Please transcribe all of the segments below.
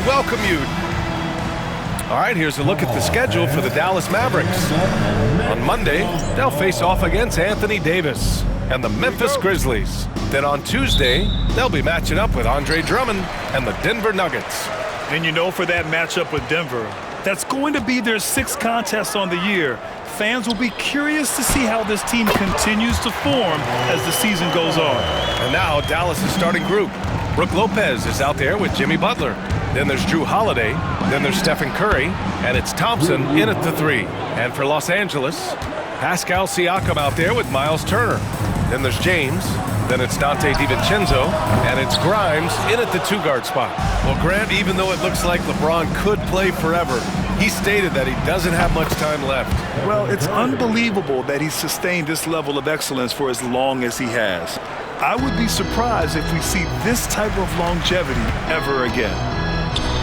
welcome you. All right, here's a look at the schedule for the Dallas Mavericks. On Monday, they'll face off against Anthony Davis and the Memphis Grizzlies. Then on Tuesday, they'll be matching up with Andre Drummond and the Denver Nuggets. And you know, for that matchup with Denver, that's going to be their 6th contest on the year. Fans will be curious to see how this team continues to form as the season goes on. And now Dallas' starting group. Brook Lopez is out there with Jimmy Butler. Then there's Drew Holiday. Then there's Stephen Curry. And it's Thompson in at the 3. And for Los Angeles, Pascal Siakam out there with Miles Turner. Then there's James. Then it's Dante DiVincenzo. And it's Grimes in at the 2-guard spot. Well, Grant, even though it looks like LeBron could play forever, he stated that he doesn't have much time left. Well, it's unbelievable that he's sustained this level of excellence for as long as he has. I would be surprised if we see this type of longevity ever again.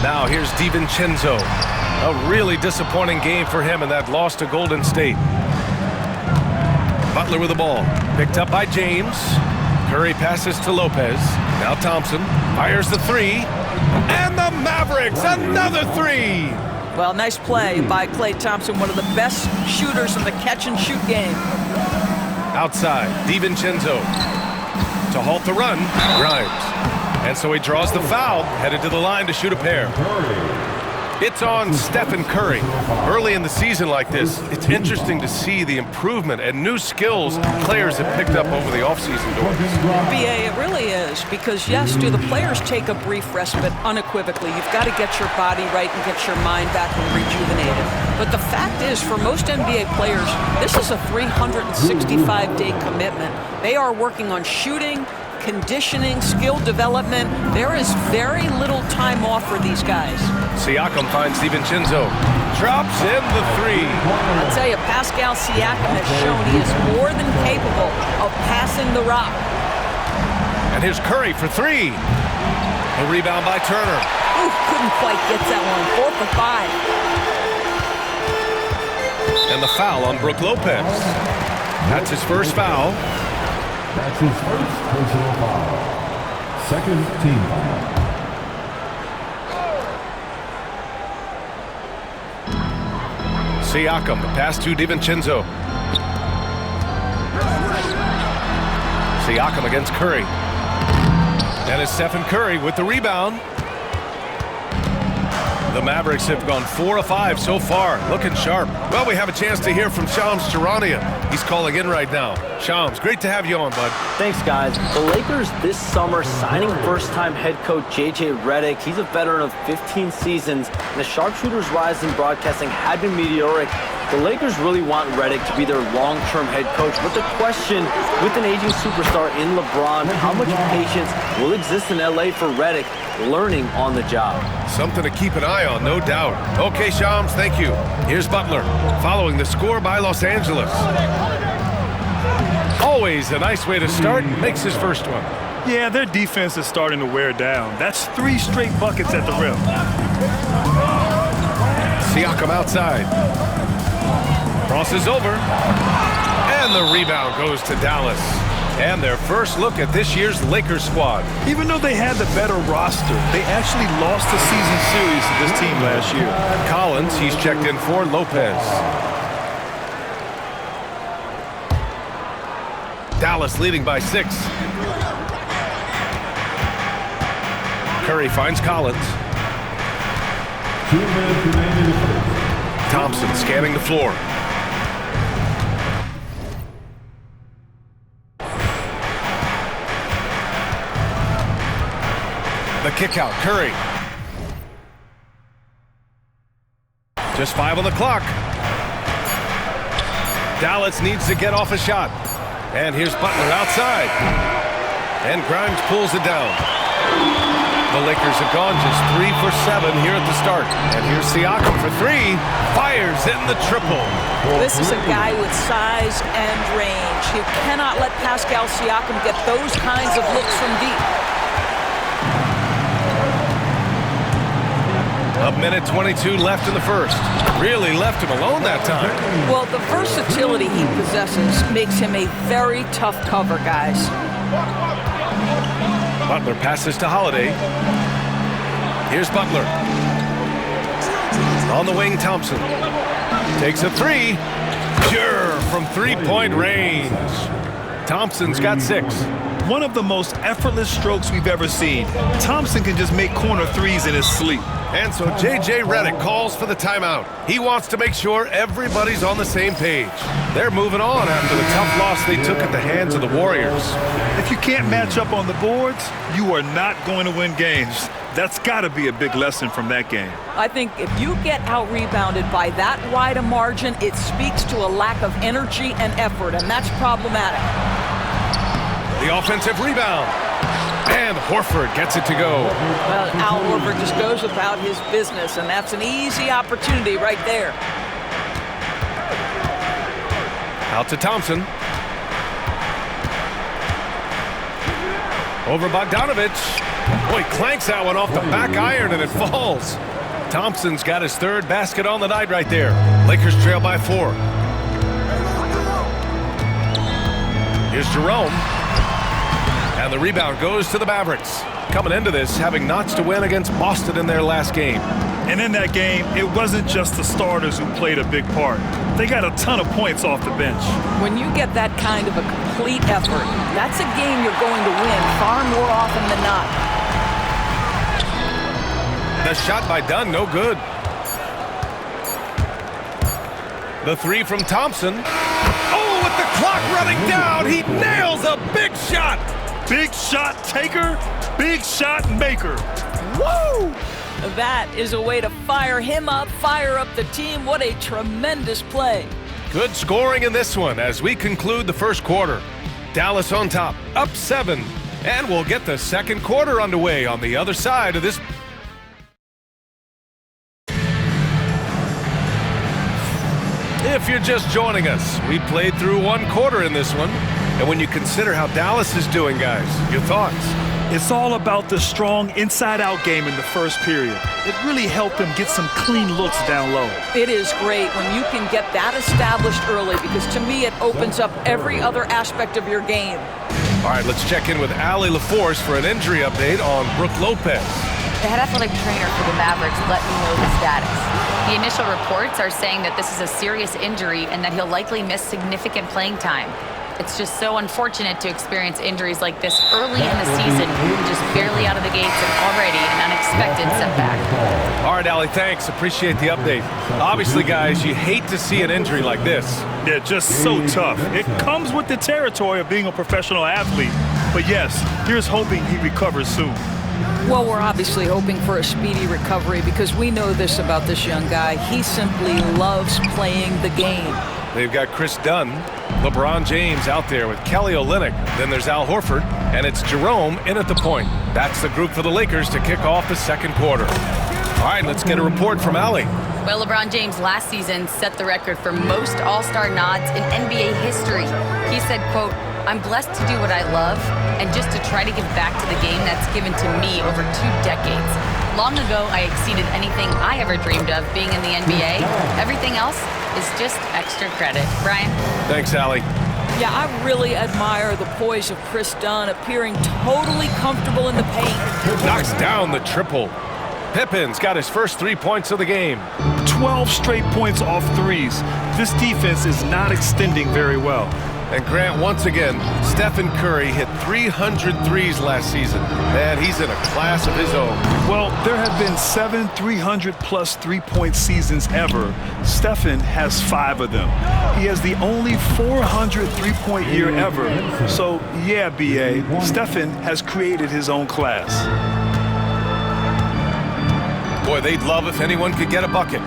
Now here's DiVincenzo. A really disappointing game for him in that loss to Golden State. Butler with the ball. Picked up by James. Curry passes to Lopez. Now Thompson fires the 3. And the Mavericks, another 3. Well, nice play by Klay Thompson, one of the best shooters in the catch-and-shoot game. Outside, DiVincenzo. To halt the run, Grimes. And so he draws the foul, headed to the line to shoot a pair. It's on Stephen Curry. Early in the season like this, it's interesting to see the improvement and new skills players have picked up over the offseason doors. BA, it really is, because yes, do the players take a brief respite unequivocally? You've got to get your body right and get your mind back and rejuvenated. But the fact is, for most NBA players, this is a 365-day commitment. They are working on shooting, conditioning, skill development. There is very little time off for these guys. Siakam finds DiVincenzo. Drops in the 3. I'll tell you, Pascal Siakam has shown he is more than capable of passing the rock. And here's Curry for 3. A rebound by Turner. Ooh, couldn't quite get that one. 4 for 5. And the foul on Brook Lopez. That's his first foul. That's his first personal foul. Second team foul. Siakam, the pass to DiVincenzo. Siakam against Curry. And it's Stephen Curry with the rebound. The Mavericks have gone 4 of 5 so far, looking sharp. Well, we have a chance to hear from Shams Charania. He's calling in right now. Shams, great to have you on, bud. Thanks, guys. The Lakers this summer signing first-time head coach J.J. Redick. He's a veteran of 15 seasons, and the sharpshooters' rise in broadcasting had been meteoric. The Lakers really want Redick to be their long-term head coach, but the question, with an aging superstar in LeBron, how much patience will exist in L.A. for Redick learning on the job? Something to keep an eye on, no doubt. Okay, Shams, thank you. Here's Butler, following the score by Los Angeles. Always a nice way to start, makes his first one. Yeah, their defense is starting to wear down. That's 3 straight buckets at the rim. Siakam outside. Crosses over. And the rebound goes to Dallas. And their first look at this year's Lakers squad. Even though they had the better roster, they actually lost the season series to this team last year. Collins, he's checked in for Lopez. Dallas leading by 6. Curry finds Collins. Thompson scanning the floor. The kick out, Curry. Just 5 on the clock. Dallas needs to get off a shot. And here's Butler outside. And Grimes pulls it down. The Lakers have gone just 3 for 7 here at the start. And here's Siakam for 3. Fires in the triple. This is a guy with size and range. You cannot let Pascal Siakam get those kinds of looks from deep. A minute 22 left in the first. Really left him alone that time. Well, the versatility he possesses makes him a very tough cover, guys. Butler passes to Holiday. Here's Butler. On the wing, Thompson. Takes a three. Sure, from three-point range. Thompson's got 6. One of the most effortless strokes we've ever seen. Thompson can just make corner threes in his sleep. And so J.J. Redick calls for the timeout. He wants to make sure everybody's on the same page. They're moving on after the tough loss they took at the hands of the Warriors. If you can't match up on the boards, you are not going to win games. That's got to be a big lesson from that game. I think if you get out-rebounded by that wide a margin, it speaks to a lack of energy and effort, and that's problematic. The offensive rebound. And Horford gets it to go. Well, Al Horford just goes about his business, and that's an easy opportunity right there. Out to Thompson. Over Bogdanovich. Boy, clanks that one off the back iron, and it falls. Thompson's got his 3rd basket on the night right there. Lakers trail by 4. Here's Jerome. And the rebound goes to the Mavericks. Coming into this, having notched a win against Boston in their last game. And in that game, it wasn't just the starters who played a big part. They got a ton of points off the bench. When you get that kind of a complete effort, that's a game you're going to win far more often than not. The shot by Dunn, no good. The 3 from Thompson. Oh, with the clock running down, he nails a big shot. Big shot taker, big shot maker. Woo! That is a way to fire him up, fire up the team. What a tremendous play. Good scoring in this one as we conclude the first quarter. Dallas on top, up 7. And we'll get the second quarter underway on the other side of this. If you're just joining us, we played through 1 quarter in this one. And when you consider how Dallas is doing, guys, your thoughts? It's all about the strong inside-out game in the first period. It really helped them get some clean looks down low. It is great when you can get that established early because to me it opens up every other aspect of your game. All right, let's check in with Allie LaForce for an injury update on Brook Lopez. The head athletic trainer for the Mavericks let me know the status. The initial reports are saying that this is a serious injury and that he'll likely miss significant playing time. It's just so unfortunate to experience injuries like this early in the season, just barely out of the gates and already an unexpected setback. All right, Allie, thanks. Appreciate the update. Obviously, guys, you hate to see an injury like this. Yeah, just so tough. It comes with the territory of being a professional athlete. But yes, here's hoping he recovers soon. Well, we're obviously hoping for a speedy recovery because we know this about this young guy. He simply loves playing the game. They've got Chris Dunn, LeBron James out there with Kelly Olynyk. Then there's Al Horford, and it's Jerome in at the point. That's the group for the Lakers to kick off the second quarter. All right, let's get a report from Allie. Well, LeBron James last season set the record for most All-Star nods in NBA history. He said, quote, "I'm blessed to do what I love and just to try to give back to the game that's given to me over 2 decades. Long ago, I exceeded anything I ever dreamed of being in the NBA. Everything else is just extra credit." Brian? Thanks, Allie. Yeah, I really admire the poise of Chris Dunn, appearing totally comfortable in the paint. Knocks down the triple. Pippen's got his first 3 points of the game. 12 straight points off threes. This defense is not extending very well. And Grant, once again, Stephen Curry hit 300 threes last season. Man, he's in a class of his own. Well, there have been 7 300-plus three-point seasons ever. Stephen has 5 of them. He has the only 400 three-point year ever. So, yeah, B.A., Stephen has created his own class. Boy, they'd love if anyone could get a bucket.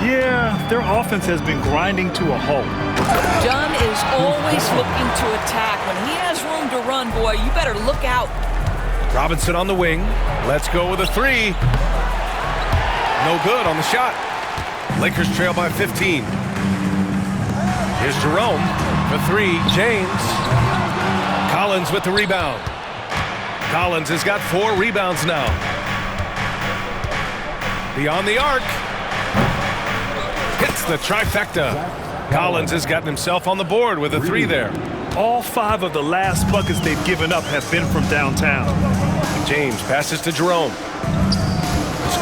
Yeah, their offense has been grinding to a halt. Dunn is always looking to attack. When he has room to run, boy, you better look out. Robinson on the wing. Let's go with a 3. No good on the shot. Lakers trail by 15. Here's Jerome for 3. James. Collins with the rebound. Collins has got 4 rebounds now. Beyond the arc. Hits the trifecta. Collins has gotten himself on the board with a 3 there. All 5 of the last buckets they've given up have been from downtown. James passes to Jerome.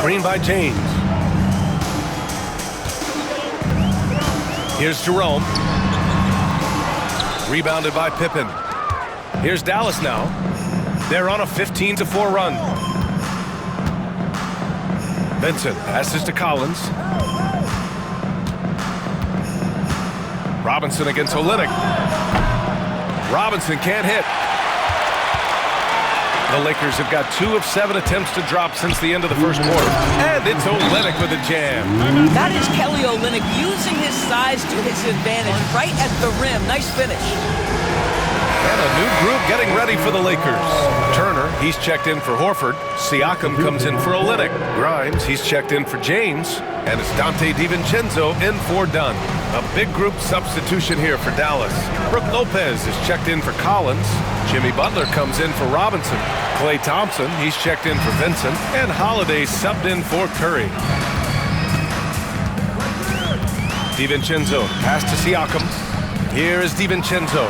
screen by James. Here's Jerome. Rebounded by Pippen. Here's Dallas now. They're on a 15-4 run. Vincent passes to Collins. Robinson against Olynyk. Robinson can't hit. The Lakers have got 2 of 7 attempts to drop since the end of the first quarter. And it's Olynyk with a jam. That is Kelly Olynyk using his size to his advantage right at the rim. Nice finish. And a new group getting ready for the Lakers. Turner, he's checked in for Horford. Siakam comes in for Olynyk. Grimes, he's checked in for James. And it's Dante DiVincenzo in for Dunn. A big group substitution here for Dallas. Brook Lopez is checked in for Collins. Jimmy Butler comes in for Robinson. Klay Thompson, he's checked in for Vincent. And Holiday subbed in for Curry. DiVincenzo, pass to Siakam. Here is DiVincenzo.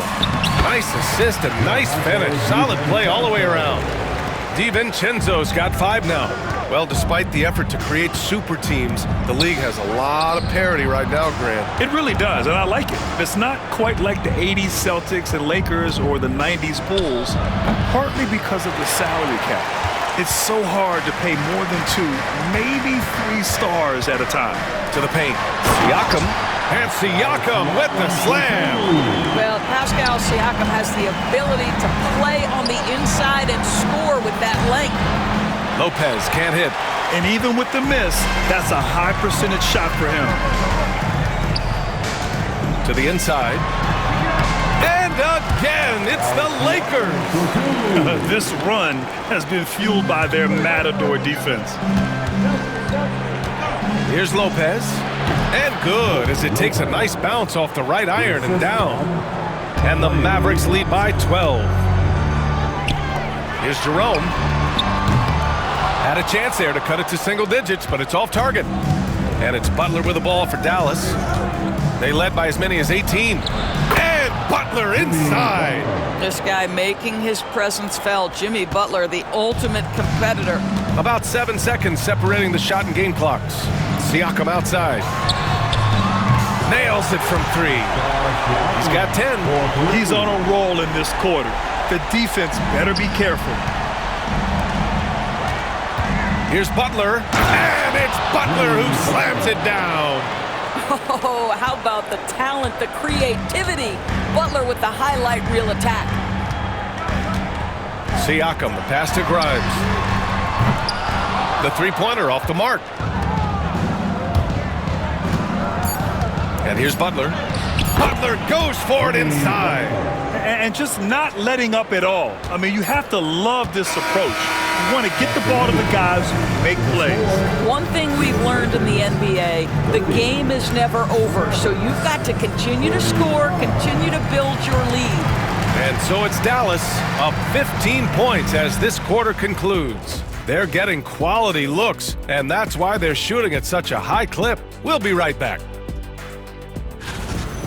Nice assist and nice finish. Solid play all the way around. DiVincenzo's got 5 now. Well, despite the effort to create super teams, the league has a lot of parity right now, Grant. It really does, and I like it. It's not quite like the 80s Celtics and Lakers or the 90s Bulls, partly because of the salary cap. It's so hard to pay more than 2, maybe 3 stars at a time. To the paint. Siakam. And Siakam with the slam. Well, Pascal Siakam has the ability to play on the inside and score with that length. Lopez can't hit. And even with the miss, that's a high percentage shot for him. To the inside. And again, it's the Lakers. This run has been fueled by their Matador defense. Here's Lopez. And good, as it takes a nice bounce off the right iron and down. And the Mavericks lead by 12. Here's Jerome. Had a chance there to cut it to single digits, but it's off target. And it's Butler with the ball for Dallas. They led by as many as 18. And Butler inside. This guy making his presence felt. Jimmy Butler, the ultimate competitor. About 7 seconds separating the shot and game clocks. Siakam outside. Nails it from 3. He's got 10. He's on a roll in this quarter. The defense better be careful. Here's Butler, and it's Butler who slams it down. Oh, how about the talent, the creativity? Butler with the highlight reel attack. Siakam, the pass to Grimes. The three-pointer off the mark. And here's Butler. Butler goes for it inside. And just not letting up at all. I mean, you have to love this approach. You want to get the ball to the guys who make plays. One thing we've learned in the NBA, the game is never over. So you've got to continue to score, continue to build your lead. And so it's Dallas up 15 points as this quarter concludes. They're getting quality looks, and that's why they're shooting at such a high clip. We'll be right back.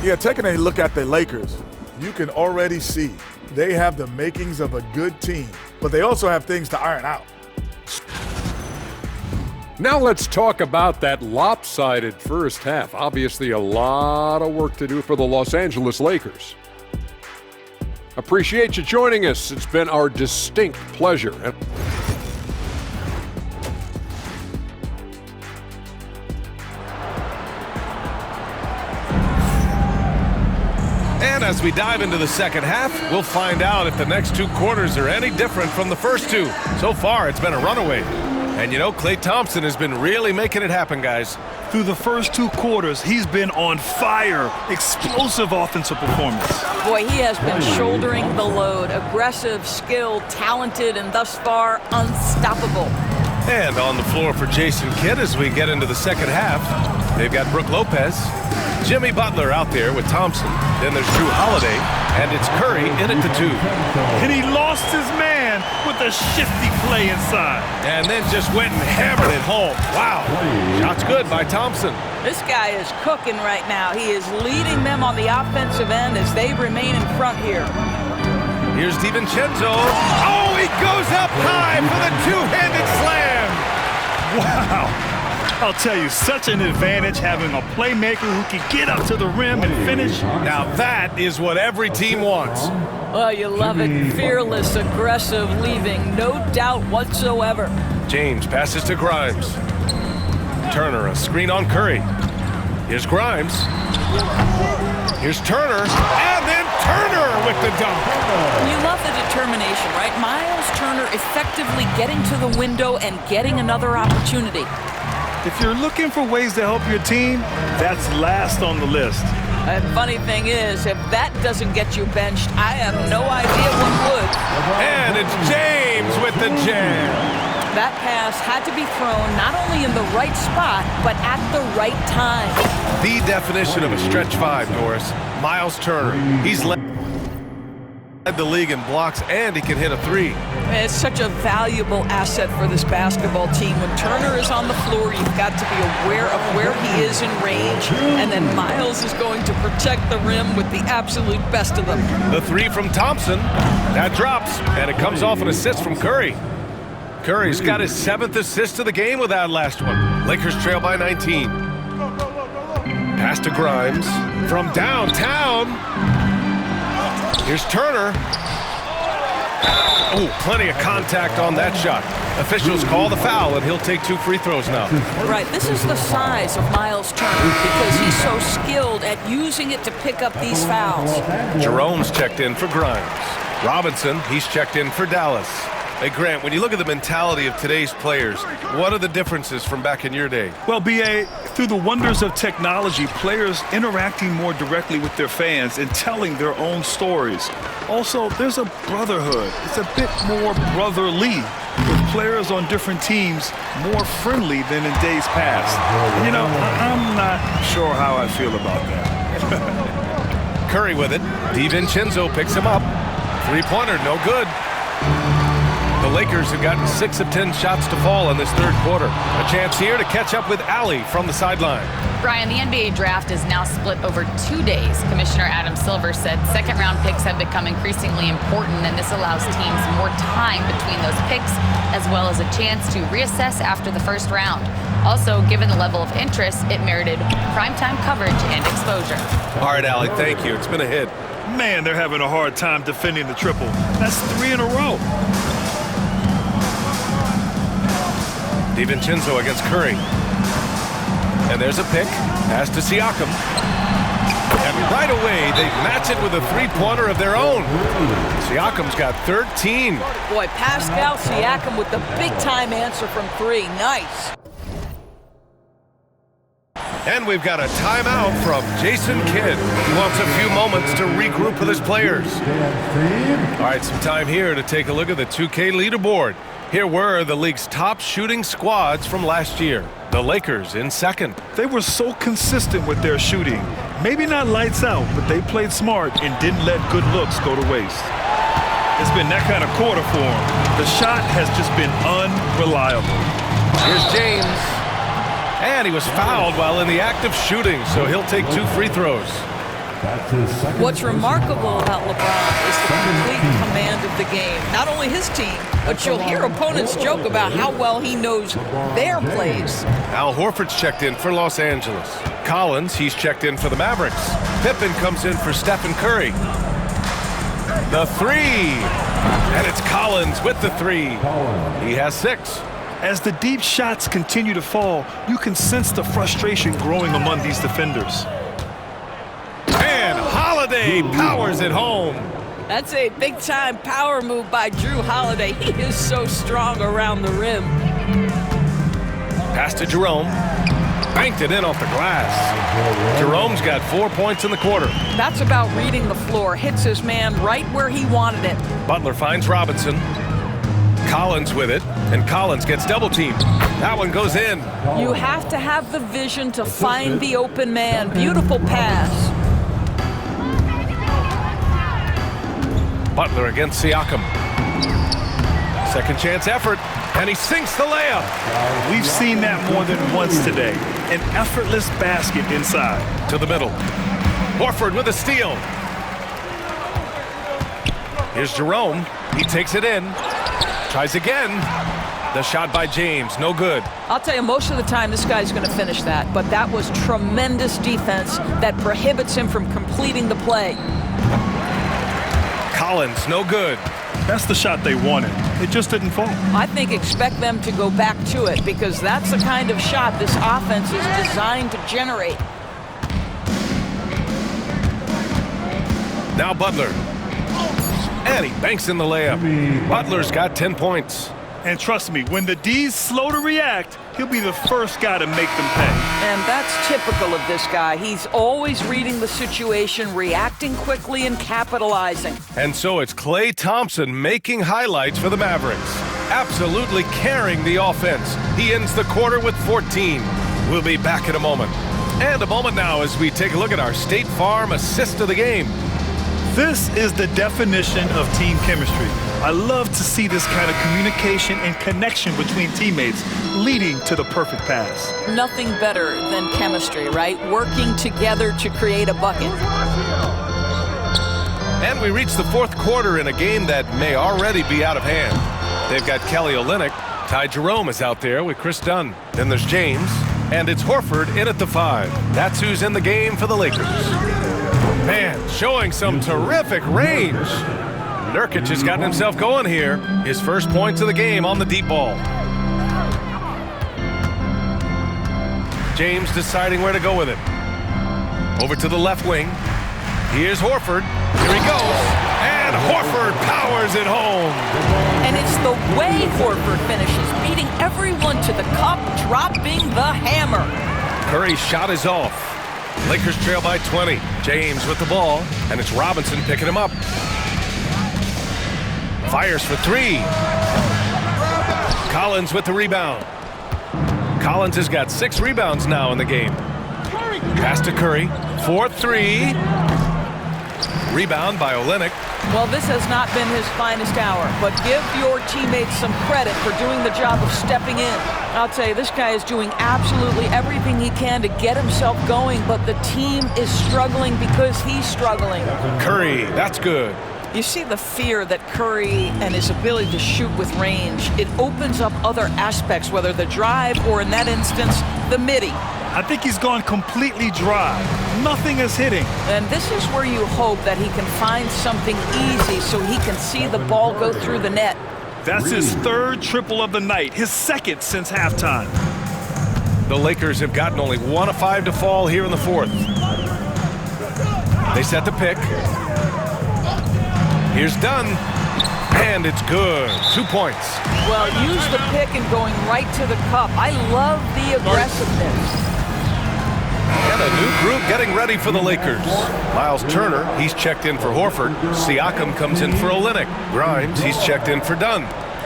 Yeah, taking a look at the Lakers, you can already see they have the makings of a good team, but they also have things to iron out. Now let's talk about that lopsided first half. Obviously a lot of work to do for the Los Angeles Lakers. Appreciate you joining us. It's been our distinct pleasure. And as we dive into the second half, we'll find out if the next 2 quarters are any different from the first 2. So far, it's been a runaway. And you know, Klay Thompson has been really making it happen, guys. Through the first 2 quarters, he's been on fire. Explosive offensive performance. Boy, he has been shouldering the load. Aggressive, skilled, talented, and thus far, unstoppable. And on the floor for Jason Kidd as we get into the second half, they've got Brook Lopez, Jimmy Butler out there with Thompson. Then there's Drew Holiday, and it's Curry in at the 2. And he lost his man with a shifty play inside. And then just went and hammered it home. Wow. Shots good by Thompson. This guy is cooking right now. He is leading them on the offensive end as they remain in front here. Here's DiVincenzo. Oh, he goes up high for the 2-handed slam. Wow. I'll tell you, such an advantage having a playmaker who can get up to the rim and finish. Now that is what every team wants. Oh, you love it. Fearless, aggressive, leaving. No doubt whatsoever. James passes to Grimes. Turner, a screen on Curry. Here's Grimes. Here's Turner. And then Turner with the dunk. You love the determination, right? Miles Turner effectively getting to the window and getting another opportunity. If you're looking for ways to help your team, that's last on the list. And funny thing is, if that doesn't get you benched, I have no idea what would. And it's James with the jam. That pass had to be thrown not only in the right spot, but at the right time. The definition of a stretch five, Doris. Miles Turner. He's led the league in blocks, and he can hit a three. It's such a valuable asset for this basketball team. When Turner is on the floor, you've got to be aware of where he is in range, and then Miles is going to protect the rim with the absolute best of them. The three from Thompson. That drops, and it comes off an assist from Curry. Curry's got his 7th assist of the game with that last one. Lakers trail by 19. Pass to Grimes from downtown. Here's Turner. Oh, plenty of contact on that shot. Officials call the foul, and he'll take 2 free throws now. Right, this is the size of Miles Turner because he's so skilled at using it to pick up these fouls. Jerome's checked in for Grimes. Robinson, he's checked in for Dallas. Hey, Grant, when you look at the mentality of today's players, what are the differences from back in your day? Well, B.A., through the wonders of technology, players interacting more directly with their fans and telling their own stories. Also, there's a brotherhood. It's a bit more brotherly, with players on different teams more friendly than in days past. And, you know, I'm not sure how I feel about that. Curry with it. DiVincenzo picks him up. Three-pointer, no good. The Lakers have gotten 6 of 10 shots to fall in this third quarter. A chance here to catch up with Allie from the sideline. Brian, the NBA draft is now split over 2 days. Commissioner Adam Silver said second-round picks have become increasingly important, and this allows teams more time between those picks, as well as a chance to reassess after the first round. Also, given the level of interest, it merited primetime coverage and exposure. All right, Allie, thank you. It's been a hit. Man, they're having a hard time defending the triple. That's 3 in a row. DiVincenzo against Curry. And there's a pick. Pass to Siakam. And right away, they match it with a three-pointer of their own. Siakam's got 13. Boy, Pascal Siakam with the big-time answer from 3. Nice. And we've got a timeout from Jason Kidd. He wants a few moments to regroup with his players. All right, some time here to take a look at the 2K leaderboard. Here were the league's top shooting squads from last year. The Lakers in second. They were so consistent with their shooting. Maybe not lights out, but they played smart and didn't let good looks go to waste. It's been that kind of quarter for them. The shot has just been unreliable. Here's James. And he was fouled while in the act of shooting, so he'll take 2 free throws. What's remarkable about LeBron is the complete command of the game. Not only his team, but you'll hear opponents joke about how well he knows their plays. Al Horford's checked in for Los Angeles. Collins, he's checked in for the Mavericks. Pippen comes in for Stephen Curry. The 3. And it's Collins with the 3. He has 6. As the deep shots continue to fall, you can sense the frustration growing among these defenders. And Holiday powers it home. That's a big-time power move by Drew Holiday. He is so strong around the rim. Pass to Jerome. Banked it in off the glass. Jerome's got 4 points in the quarter. That's about reading the floor. Hits his man right where he wanted it. Butler finds Robinson. Collins with it, and Collins gets double-teamed. That one goes in. You have to have the vision to find the open man. Beautiful pass. Butler against Siakam. Second chance effort, and he sinks the layup. We've seen that more than once today. An effortless basket inside. To the middle. Horford with a steal. Here's Jerome. He takes it in. Tries again. The shot by James, no good. I'll tell you, most of the time this guy's going to finish that, but that was tremendous defense that prohibits him from completing the play. Collins, no good. That's the shot they wanted. It just didn't fall. I think expect them to go back to it because that's the kind of shot this offense is designed to generate. Now Butler. And he banks in the layup. Butler's got 10 points. And trust me, when the D's slow to react, he'll be the first guy to make them pay. And that's typical of this guy. He's always reading the situation, reacting quickly, and capitalizing. And so it's Klay Thompson making highlights for the Mavericks. Absolutely carrying the offense. He ends the quarter with 14. We'll be back in a moment. And a moment now as we take a look at our State Farm assist of the game. This is the definition of team chemistry. I love to see this kind of communication and connection between teammates leading to the perfect pass. Nothing better than chemistry, right? Working together to create a bucket. And we reach the fourth quarter in a game that may already be out of hand. They've got Kelly Olynyk. Ty Jerome is out there with Chris Dunn. Then there's James. And it's Horford in at the 5. That's who's in the game for the Lakers. Man, showing some terrific range. Nurkic has gotten himself going here. His first points of the game on the deep ball. James deciding where to go with it. Over to the left wing. Here's Horford. Here he goes. And Horford powers it home. And it's the way Horford finishes, beating everyone to the cup, dropping the hammer. Curry's shot is off. Lakers trail by 20. James with the ball, and it's Robinson picking him up. Fires for 3. Collins with the rebound. Collins has got 6 rebounds now in the game. Pass to Curry. 4-3. Rebound by Olynyk. Well, this has not been his finest hour, but give your teammates some credit for doing the job of stepping in. I'll tell you, this guy is doing absolutely everything he can to get himself going, but the team is struggling because he's struggling. Curry, that's good. You see the fear that Curry and his ability to shoot with range, it opens up other aspects, whether the drive or, in that instance, the midi. I think he's gone completely dry. Nothing is hitting. And this is where you hope that he can find something easy so he can see the ball go through the net. That's his 3rd triple of the night, his 2nd since halftime. The Lakers have gotten only 1 of 5 to fall here in the 4th. They set the pick. Here's Dunn. And it's good. 2 points. Well, use the pick and going right to the cup. I love the aggressiveness. And a new group getting ready for the Lakers. Miles Turner, he's checked in for Horford. Siakam comes in for Olynyk. Grimes, he's checked in for Dunn.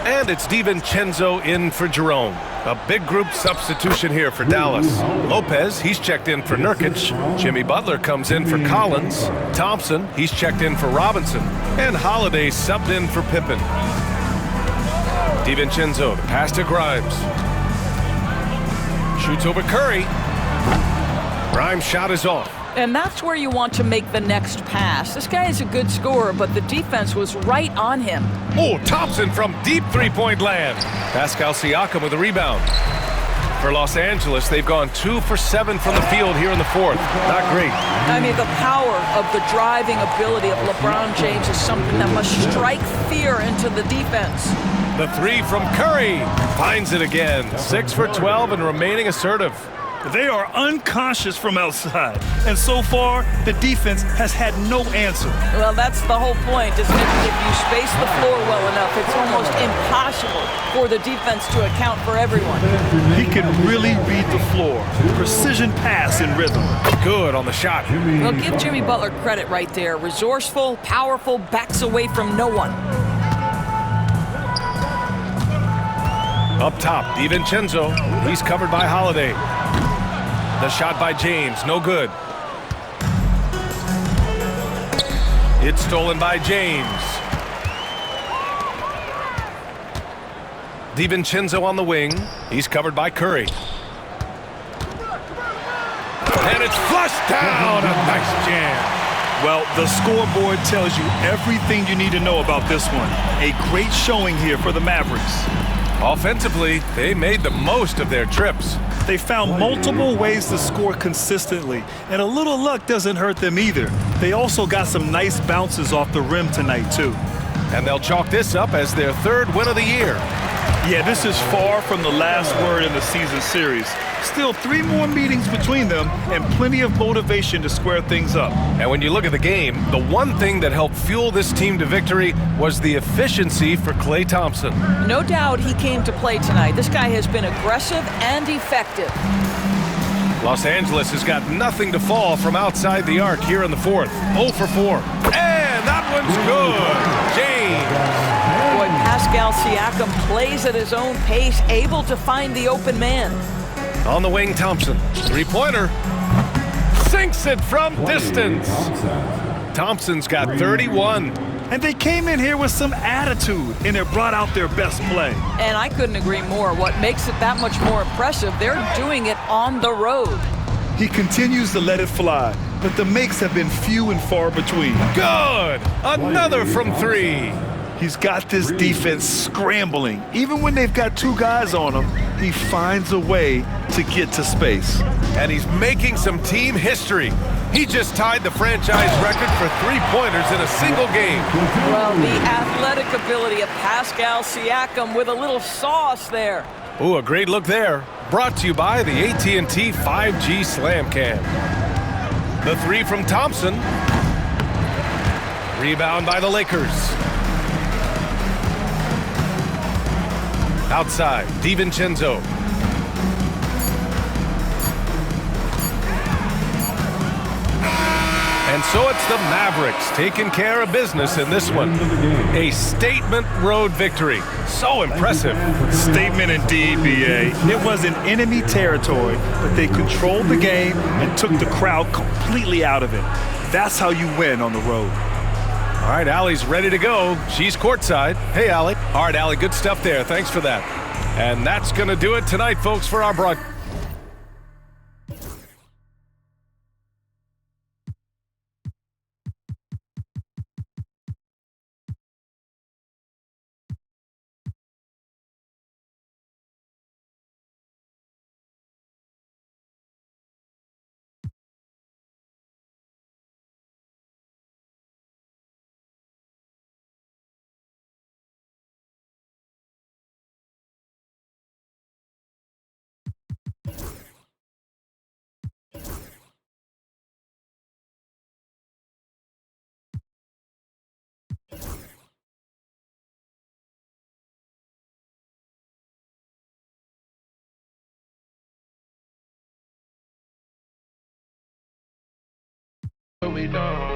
And it's DiVincenzo in for Jerome. A big group substitution here for Dallas. Lopez, he's checked in for Nurkic. Jimmy Butler comes in for Collins. Thompson, he's checked in for Robinson. And Holiday subbed in for Pippen. DiVincenzo, the pass to Grimes. Shoots over Curry. Grimes' shot is off. And that's where you want to make the next pass. This guy is a good scorer, but the defense was right on him. Oh, Thompson from deep three-point land. Pascal Siakam with a rebound. For Los Angeles, they've gone 2 for 7 from the field here in the 4th. Not great. I mean, the power of the driving ability of LeBron James is something that must strike fear into the defense. The 3 from Curry finds it again. 6 for 12 and remaining assertive. They are unconscious from outside. And so far, the defense has had no answer. Well, that's the whole point, isn't it? If you space the floor well enough, it's almost impossible for the defense to account for everyone. He can really read the floor. Precision pass and rhythm. Good on the shot. Well, give Jimmy Butler credit right there. Resourceful, powerful, backs away from no one. Up top, DiVincenzo. He's covered by Holiday. The shot by James, no good. It's stolen by James. DiVincenzo on the wing. He's covered by Curry. And it's flushed down. A nice jam. Well, the scoreboard tells you everything you need to know about this one. A great showing here for the Mavericks. Offensively, they made the most of their trips. They found multiple ways to score consistently, and a little luck doesn't hurt them either. They also got some nice bounces off the rim tonight, too. And they'll chalk this up as their 3rd win of the year. Yeah, this is far from the last word in the season series. Still 3 more meetings between them and plenty of motivation to square things up. And when you look at the game, the one thing that helped fuel this team to victory was the efficiency for Klay Thompson. No doubt he came to play tonight. This guy has been aggressive and effective. Los Angeles has got nothing to fall from outside the arc here in the 4th. 0 for 4. And that one's good. James. Boy, Pascal Siakam plays at his own pace, able to find the open man. On the wing, Thompson. 3-pointer. Sinks it from distance. Thompson's got 31. And they came in here with some attitude, and it brought out their best play. And I couldn't agree more. What makes it that much more impressive, they're doing it on the road. He continues to let it fly, but the makes have been few and far between. Good! Another from 3. He's got this defense scrambling. Even when they've got 2 guys on him, he finds a way to get to space. And he's making some team history. He just tied the franchise record for 3-pointers in a single game. Well, the athletic ability of Pascal Siakam with a little sauce there. Ooh, a great look there. Brought to you by the AT&T 5G Slam Cam. The 3 from Thompson. Rebound by the Lakers. Outside, DiVincenzo. And so it's the Mavericks taking care of business in this one. A statement road victory. So impressive. Statement indeed, B.A. It was in enemy territory, but they controlled the game and took the crowd completely out of it. That's how you win on the road. All right, Allie's ready to go. She's courtside. Hey, Allie. All right, Allie, good stuff there. Thanks for that. And that's going to do it tonight, folks, for our broadcast. We don't.